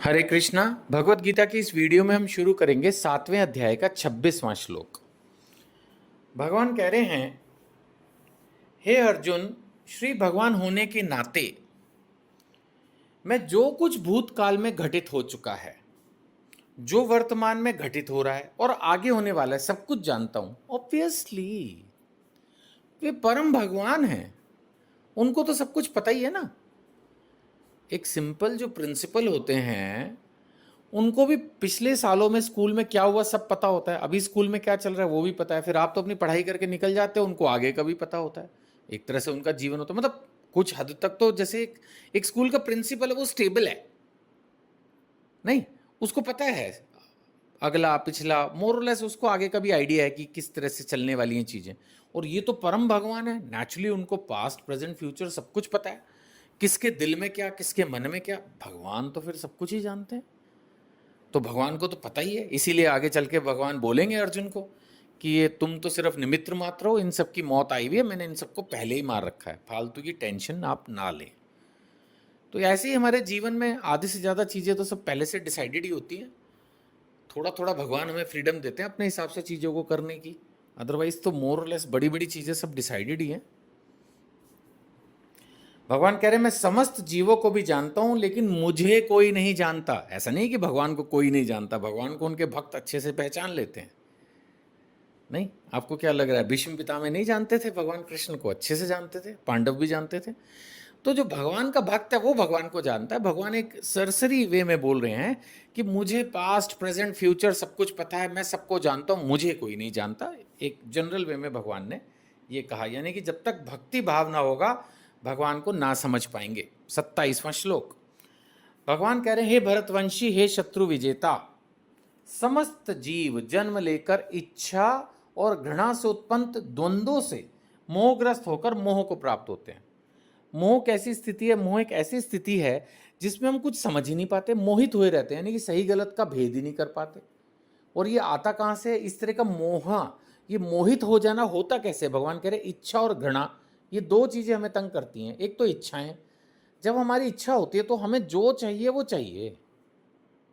हरे कृष्णा। भगवत गीता की इस वीडियो में हम शुरू करेंगे 7वें अध्याय का 26वां श्लोक। भगवान कह रहे हैं, हे अर्जुन, श्री भगवान होने के नाते मैं जो कुछ भूतकाल में घटित हो चुका है, जो वर्तमान में घटित हो रहा है और आगे होने वाला है, सब कुछ जानता हूं। ऑब्वियसली वे परम भगवान हैं, उनको तो सब कुछ पता ही है ना। एक सिंपल जो प्रिंसिपल होते हैं उनको भी पिछले सालों में स्कूल में क्या हुआ सब पता होता है, अभी स्कूल में क्या चल रहा है वो भी पता है। फिर आप तो अपनी पढ़ाई करके निकल जाते हो, उनको आगे का भी पता होता है। एक तरह से उनका जीवन होता है, मतलब कुछ हद तक तो जैसे एक स्कूल का प्रिंसिपल है वो स्टेबल है, नहीं उसको पता है अगला पिछला मोरलेस, उसको आगे का भी आइडिया है कि किस तरह से चलने वाली हैं चीज़ें। और ये तो परम भगवान है, नेचुरली उनको पास्ट प्रेजेंट फ्यूचर सब कुछ पता है, किसके दिल में क्या किसके मन में क्या। भगवान तो फिर सब कुछ ही जानते हैं, तो भगवान को तो पता ही है। इसीलिए आगे चल के भगवान बोलेंगे अर्जुन को कि ये तुम तो सिर्फ निमित्त मात्र हो, इन सब की मौत आई हुई है, मैंने इन सबको पहले ही मार रखा है, फालतू की टेंशन आप ना लें। तो ऐसे ही हमारे जीवन में आधे से ज़्यादा चीज़ें तो सब पहले से डिसाइडेड ही होती हैं। थोड़ा थोड़ा भगवान हमें फ्रीडम देते हैं अपने हिसाब से चीज़ों को करने की, अदरवाइज तो मोर और लेस बड़ी बड़ी चीज़ें सब डिसाइडेड ही हैं। भगवान कह रहे हैं, मैं समस्त जीवों को भी जानता हूं लेकिन मुझे कोई नहीं जानता। ऐसा नहीं कि भगवान को कोई नहीं जानता, भगवान को उनके भक्त अच्छे से पहचान लेते हैं। नहीं, आपको क्या लग रहा है भीष्म पितामह नहीं जानते थे भगवान कृष्ण को? अच्छे से जानते थे, पांडव भी जानते थे। तो जो भगवान का भक्त है वो भगवान को जानता है। भगवान एक सरसरी वे में बोल रहे हैं कि मुझे पास्ट प्रेजेंट फ्यूचर सब कुछ पता है, मैं सबको जानता हूँ, मुझे कोई नहीं जानता। एक जनरल वे में भगवान ने ये कहा, यानी कि जब तक भक्ति भाव ना होगा भगवान को ना समझ पाएंगे। 27वां श्लोक भगवान कह रहे हैं, हे भरतवंशी, हे शत्रु विजेता, समस्त जीव जन्म लेकर इच्छा और घृणा से उत्पन्न द्वंद्वों से मोहग्रस्त होकर मोह को प्राप्त होते हैं। मोह कैसी स्थिति है? मोह एक ऐसी स्थिति है जिसमें हम कुछ समझ ही नहीं पाते, मोहित हुए रहते हैं, यानी कि सही गलत का भेद ही नहीं कर पाते। और ये आता कहाँ से? इस तरह का मोह, ये मोहित हो जाना होता कैसे? भगवान कह रहे इच्छा और घृणा, ये दो चीज़ें हमें तंग करती हैं। एक तो इच्छाएं, जब हमारी इच्छा होती है तो हमें जो चाहिए वो चाहिए।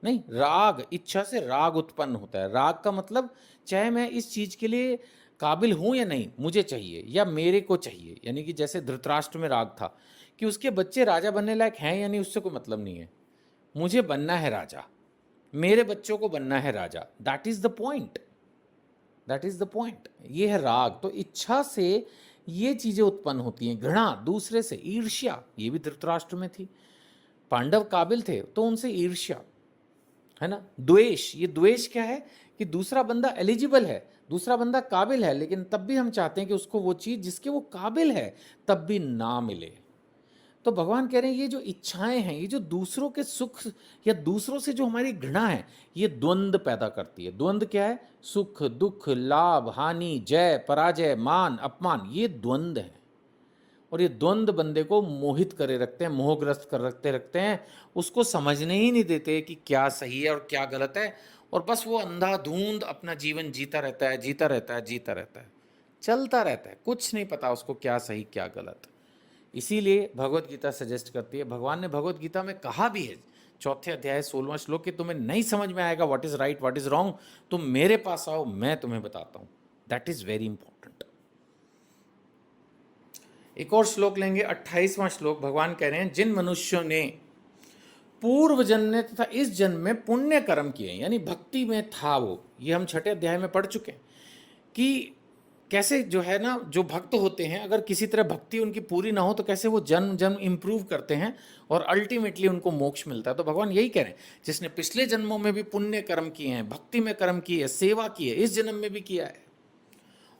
नहीं, राग, इच्छा से राग उत्पन्न होता है। राग का मतलब चाहे मैं इस चीज के लिए काबिल हूं या नहीं, मुझे चाहिए या मेरे को चाहिए। यानी कि जैसे धृतराष्ट्र में राग था कि उसके बच्चे राजा बनने लायक हैं या नहीं, उससे कोई मतलब नहीं है, मुझे बनना है राजा, मेरे बच्चों को बनना है राजा। That is the point, that is the point. ये है राग। तो इच्छा से ये चीजें उत्पन्न होती हैं। घृणा दूसरे से, ईर्ष्या, ये भी धृतराष्ट्र में थी। पांडव काबिल थे तो उनसे ईर्ष्या, है ना। द्वेष, ये द्वेष क्या है कि दूसरा बंदा एलिजिबल है, दूसरा बंदा काबिल है, लेकिन तब भी हम चाहते हैं कि उसको वो चीज जिसके वो काबिल है तब भी ना मिले। तो भगवान कह रहे हैं ये जो इच्छाएं हैं, ये जो दूसरों के सुख या दूसरों से जो हमारी घृणा है, ये द्वंद्व पैदा करती है। द्वंद्व क्या है? सुख दुख, लाभ हानि, जय पराजय, मान अपमान, ये द्वंद्व है। और ये द्वंद्व बंदे को मोहित करे रखते हैं, मोहग्रस्त कर रखते हैं। उसको समझने ही नहीं देते कि क्या सही है और क्या गलत है, और बस वो अंधाधुंध अपना जीवन जीता रहता है, जीता रहता है, जीता रहता है, चलता रहता है, कुछ नहीं पता उसको क्या सही क्या गलत। इसीलिए भगवत गीता सजेस्ट करती है, भगवान ने भगवत गीता में कहा भी है 4थे अध्याय 16वां श्लोक कि तुम्हें नहीं समझ में आएगा what is right what is wrong, तुम मेरे पास आओ, मैं तुम्हें बताता हूं। That is very important. एक और श्लोक लेंगे, 28वां श्लोक। भगवान कह रहे हैं, जिन मनुष्यों ने पूर्व जन्म ने तथा इस जन्म में पुण्य कर्म किए, यानी भक्ति में था वो, ये हम 6ठे अध्याय में पढ़ चुके हैं कि कैसे जो है ना, जो भक्त होते हैं अगर किसी तरह भक्ति उनकी पूरी ना हो तो कैसे वो जन्म जन्म इंप्रूव करते हैं और अल्टीमेटली उनको मोक्ष मिलता है। तो भगवान यही कह रहे हैं, जिसने पिछले जन्मों में भी पुण्य कर्म किए हैं, भक्ति में कर्म किए, सेवा की है, इस जन्म में भी किया है,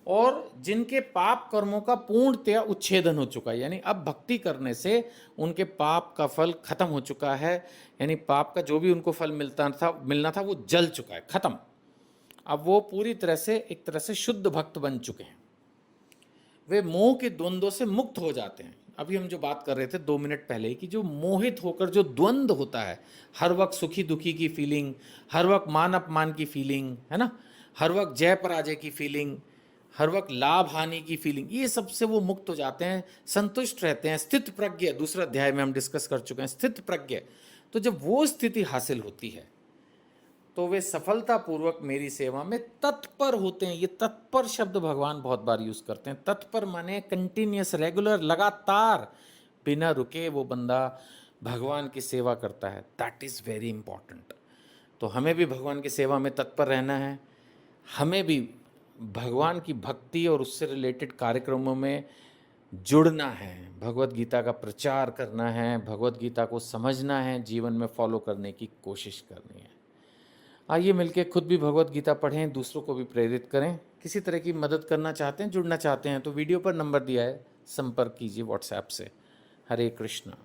और जिनके पाप कर्मों का पूर्णतया उच्छेदन हो चुका है, यानी अब भक्ति करने से उनके पाप का फल खत्म हो चुका है, यानी पाप का जो भी उनको फल मिलना था वो जल चुका है, खत्म। अब वो पूरी तरह से एक तरह से शुद्ध भक्त बन चुके हैं, वे मोह के द्वंद्वों से मुक्त हो जाते हैं। अभी हम जो बात कर रहे थे 2 मिनट पहले ही कि जो मोहित होकर जो द्वंद्व होता है, हर वक्त सुखी दुखी की फीलिंग, हर वक्त मान अपमान की फीलिंग, है ना, हर वक्त जय पराजय की फीलिंग, हर वक्त लाभ हानि की फीलिंग, ये सबसे वो मुक्त हो जाते हैं, संतुष्ट रहते हैं, स्थित प्रज्ञ। दूसरा अध्याय में हम डिस्कस कर चुके हैं, स्थित प्रज्ञ तो जब वो स्थिति हासिल होती है तो वे सफलतापूर्वक मेरी सेवा में तत्पर होते हैं। ये तत्पर शब्द भगवान बहुत बार यूज करते हैं। तत्पर माने कंटिन्यूस, रेगुलर, लगातार, बिना रुके वो बंदा भगवान की सेवा करता है। That is very important. तो हमें भी भगवान की सेवा में तत्पर रहना है। हमें भी भगवान की भक्ति और उससे रिलेटेड कार्यक्रमों में जुड़ना है, भगवत गीता का प्रचार करना है, भगवत गीता को समझना है, जीवन में फॉलो करने की कोशिश करनी है। आइए मिलके खुद भी भगवत गीता पढ़ें, दूसरों को भी प्रेरित करें। किसी तरह की मदद करना चाहते हैं, जुड़ना चाहते हैं तो वीडियो पर नंबर दिया है, संपर्क कीजिए व्हाट्सएप से। हरे कृष्णा।